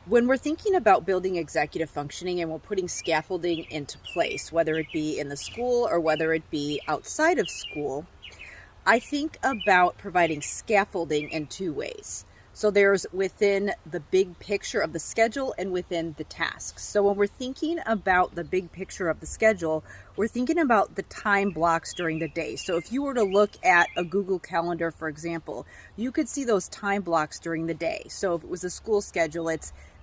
When we're thinking about building executive functioning and we're putting scaffolding into place, whether it be in the school or whether it be outside of school, I think about providing scaffolding in two ways. So there's within the big picture of the schedule and within the tasks. So when we're thinking about the big picture of the schedule, we're thinking about the time blocks during the day. So if you were to look at a Google Calendar, for example, you could see those time blocks during the day. So if it was a school schedule,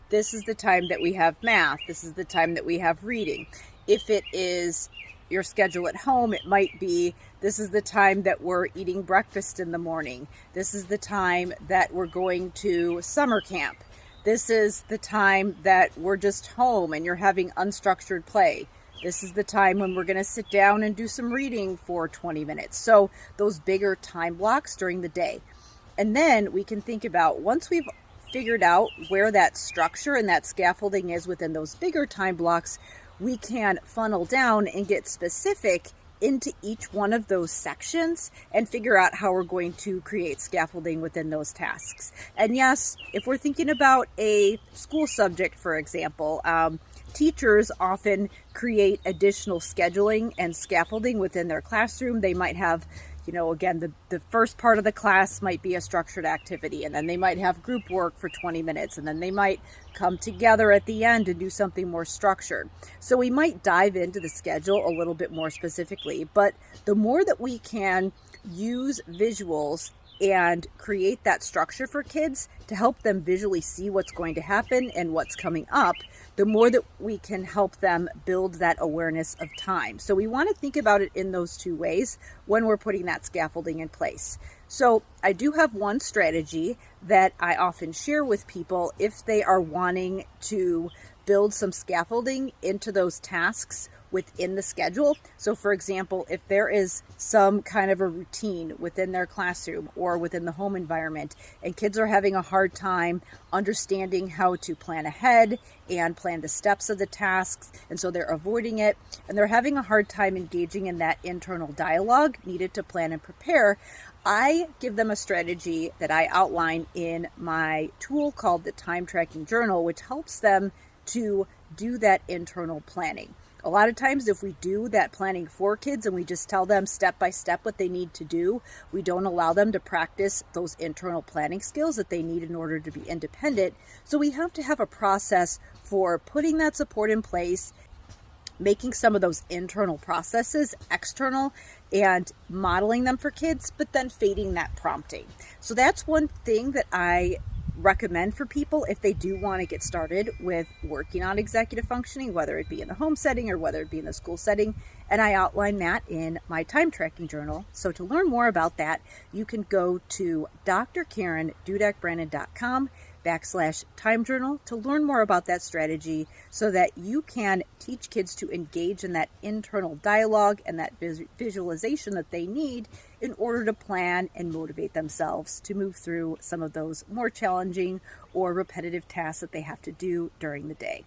this is the time that we have math. This is the time that we have reading. If it is your schedule at home, it might be this is the time that we're eating breakfast in the morning. This is the time that we're going to summer camp. This is the time that we're just home and you're having unstructured play. This is the time when we're going to sit down and do some reading for 20 minutes. So those bigger time blocks during the day. And then we can think about, once we've figured out where that structure and that scaffolding is within those bigger time blocks, we can funnel down and get specific into each one of those sections and figure out how we're going to create scaffolding within those tasks. And yes, if we're thinking about a school subject, for example, teachers often create additional scheduling and scaffolding within their classroom. They might have, again, the first part of the class might be a structured activity, and then they might have group work for 20 minutes, and then they might come together at the end and do something more structured. So we might dive into the schedule a little bit more specifically, but the more that we can use visuals and create that structure for kids to help them visually see what's going to happen and what's coming up, the more that we can help them build that awareness of time. So we want to think about it in those two ways when we're putting that scaffolding in place. So I do have one strategy that I often share with people if they are wanting to build some scaffolding into those tasks within the schedule. So for example, if there is some kind of a routine within their classroom or within the home environment, and kids are having a hard time understanding how to plan ahead and plan the steps of the tasks, and so they're avoiding it, and they're having a hard time engaging in that internal dialogue needed to plan and prepare, I give them a strategy that I outline in my tool called the Time Tracking Journal, which helps them to do that internal planning. A lot of times if we do that planning for kids and we just tell them step by step what they need to do, we don't allow them to practice those internal planning skills that they need in order to be independent. So we have to have a process for putting that support in place, making some of those internal processes external and modeling them for kids, but then fading that prompting. So that's one thing that I recommend for people if they do want to get started with working on executive functioning, whether it be in the home setting or whether it be in the school setting. And I outline that in my time tracking journal. So to learn more about that, you can go to drkarendudek-brannan.com/time journal to learn more about that strategy so that you can teach kids to engage in that internal dialogue and that visualization that they need in order to plan and motivate themselves to move through some of those more challenging or repetitive tasks that they have to do during the day.